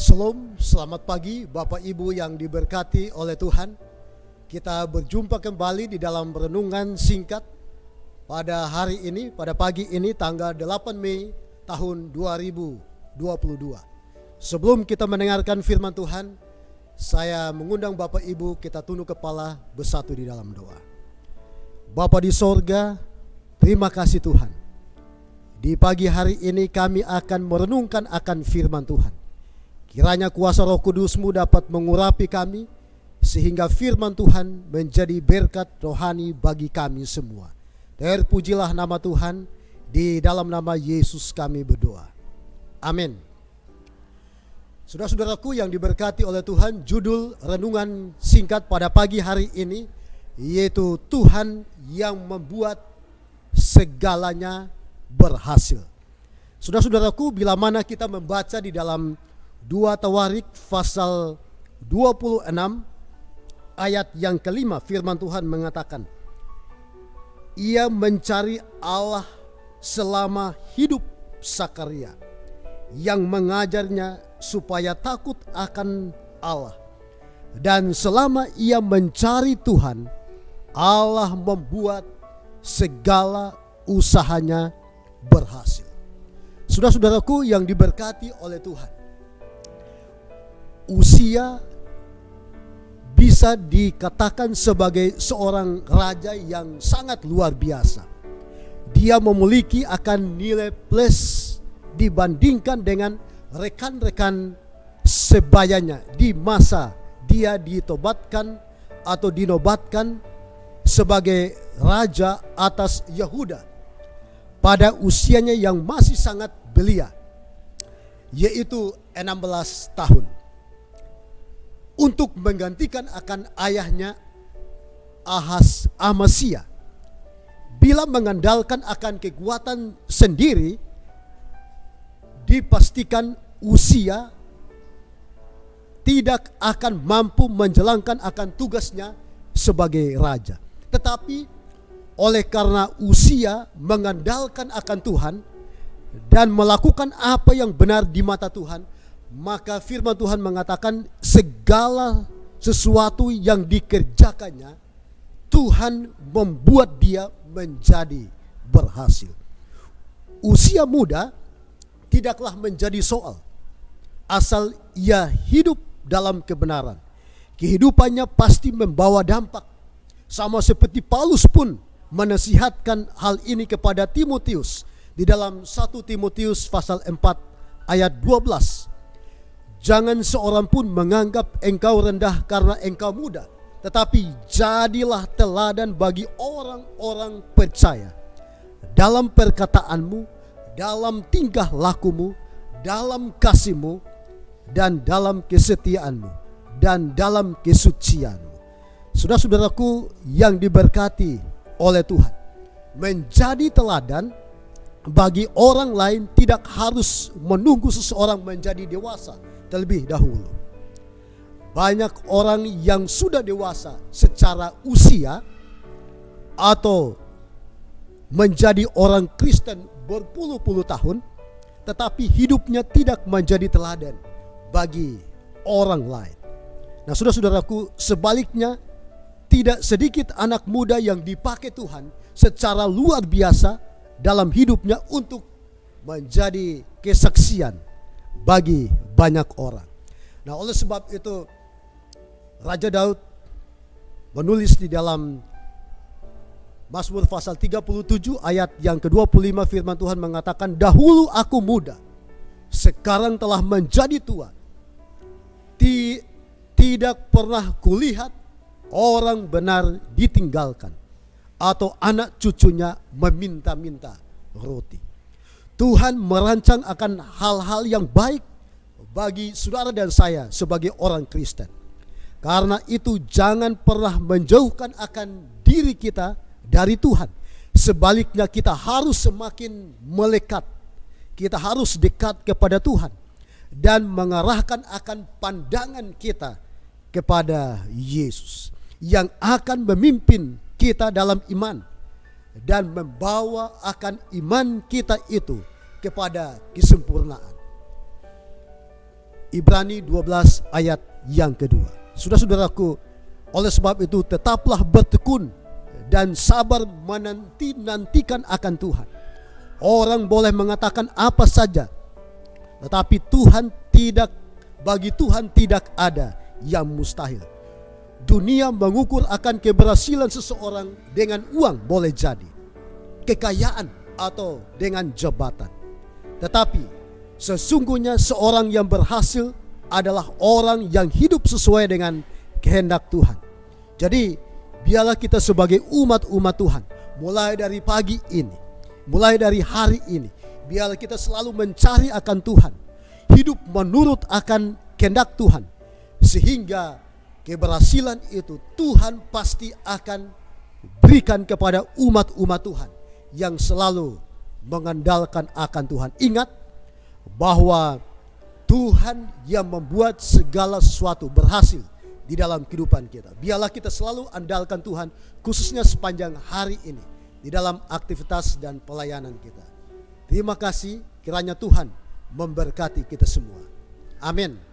Shalom, selamat pagi Bapak Ibu yang diberkati oleh Tuhan. Kita berjumpa kembali di dalam renungan singkat pada hari ini, pada pagi ini tanggal 8 Mei tahun 2022. Sebelum kita mendengarkan firman Tuhan, saya mengundang Bapak Ibu kita tunduk kepala bersatu di dalam doa. Bapa di sorga, terima kasih Tuhan. Di pagi hari ini kami akan merenungkan akan firman Tuhan. Kiranya kuasa Roh Kudus-Mu dapat mengurapi kami, sehingga firman Tuhan menjadi berkat rohani bagi kami semua. Terpujilah nama Tuhan, di dalam nama Yesus kami berdoa. Amin. Saudara-saudaraku yang diberkati oleh Tuhan, judul renungan singkat pada pagi hari ini yaitu Tuhan yang membuat segalanya berhasil. Saudara-saudaraku, bila mana kita membaca di dalam 2 Tawarik pasal 26 ayat yang kelima, firman Tuhan mengatakan, ia mencari Allah selama hidup Sakaria, yang mengajarnya supaya takut akan Allah. Dan selama ia mencari Tuhan, Allah membuat segala usahanya berhasil. Saudara-saudaraku yang diberkati oleh Tuhan, Uzia bisa dikatakan sebagai seorang raja yang sangat luar biasa. Dia memiliki akan nilai plus dibandingkan dengan rekan-rekan sebayanya di masa dia ditobatkan atau dinobatkan sebagai raja atas Yehuda pada usianya yang masih sangat belia, yaitu 16 tahun. Untuk menggantikan akan ayahnya Amazia. Bila mengandalkan akan kekuatan sendiri, dipastikan Uzia tidak akan mampu menjalankan akan tugasnya sebagai raja. Tetapi oleh karena Uzia mengandalkan akan Tuhan dan melakukan apa yang benar di mata Tuhan, maka firman Tuhan mengatakan segala sesuatu yang dikerjakannya, Tuhan membuat dia menjadi berhasil. Usia muda tidaklah menjadi soal, asal ia hidup dalam kebenaran. Kehidupannya pasti membawa dampak. Sama seperti Paulus pun menasihatkan hal ini kepada Timotius di dalam 1 Timotius pasal 4 ayat 12. Jangan seorang pun menganggap engkau rendah karena engkau muda, tetapi jadilah teladan bagi orang-orang percaya dalam perkataanmu, dalam tingkah lakumu, dalam kasihmu, dan dalam kesetiaanmu, dan dalam kesucianmu. Saudara-saudaraku yang diberkati oleh Tuhan, menjadi teladan bagi orang lain tidak harus menunggu seseorang menjadi dewasa terlebih dahulu. Banyak orang yang sudah dewasa secara usia atau menjadi orang Kristen berpuluh-puluh tahun, tetapi hidupnya tidak menjadi teladan bagi orang lain. Nah, saudara-saudaraku, sebaliknya tidak sedikit anak muda yang dipakai Tuhan secara luar biasa dalam hidupnya untuk menjadi kesaksian bagi banyak orang. Nah, oleh sebab itu Raja Daud menulis di dalam Mazmur pasal 37 ayat yang ke-25, firman Tuhan mengatakan, dahulu aku muda, sekarang telah menjadi tua. Tidak pernah kulihat orang benar ditinggalkan, atau anak cucunya meminta-minta roti. Tuhan merancang akan hal-hal yang baik bagi saudara dan saya sebagai orang Kristen. Karena itu jangan pernah menjauhkan akan diri kita dari Tuhan. Sebaliknya kita harus semakin melekat. Kita harus dekat kepada Tuhan dan mengarahkan akan pandangan kita kepada Yesus yang akan memimpin kita dalam iman dan membawa akan iman kita itu kepada kesempurnaan. Ibrani 12 ayat yang kedua. Saudara-saudaraku, oleh sebab itu tetaplah bertekun dan sabar menanti-nantikan akan Tuhan. Orang boleh mengatakan apa saja, tetapi bagi Tuhan tidak ada yang mustahil. Dunia mengukur akan keberhasilan seseorang dengan uang, boleh jadi kekayaan atau dengan jabatan. Tetapi sesungguhnya seorang yang berhasil adalah orang yang hidup sesuai dengan kehendak Tuhan. Jadi biarlah kita sebagai umat-umat Tuhan, mulai dari pagi ini, mulai dari hari ini, biarlah kita selalu mencari akan Tuhan, hidup menurut akan kehendak Tuhan, sehingga keberhasilan itu Tuhan pasti akan berikan kepada umat-umat Tuhan yang selalu mengandalkan akan Tuhan. Ingat bahwa Tuhan yang membuat segala sesuatu berhasil di dalam kehidupan kita. Biarlah kita selalu andalkan Tuhan, khususnya sepanjang hari ini di dalam aktivitas dan pelayanan kita. Terima kasih, kiranya Tuhan memberkati kita semua. Amin.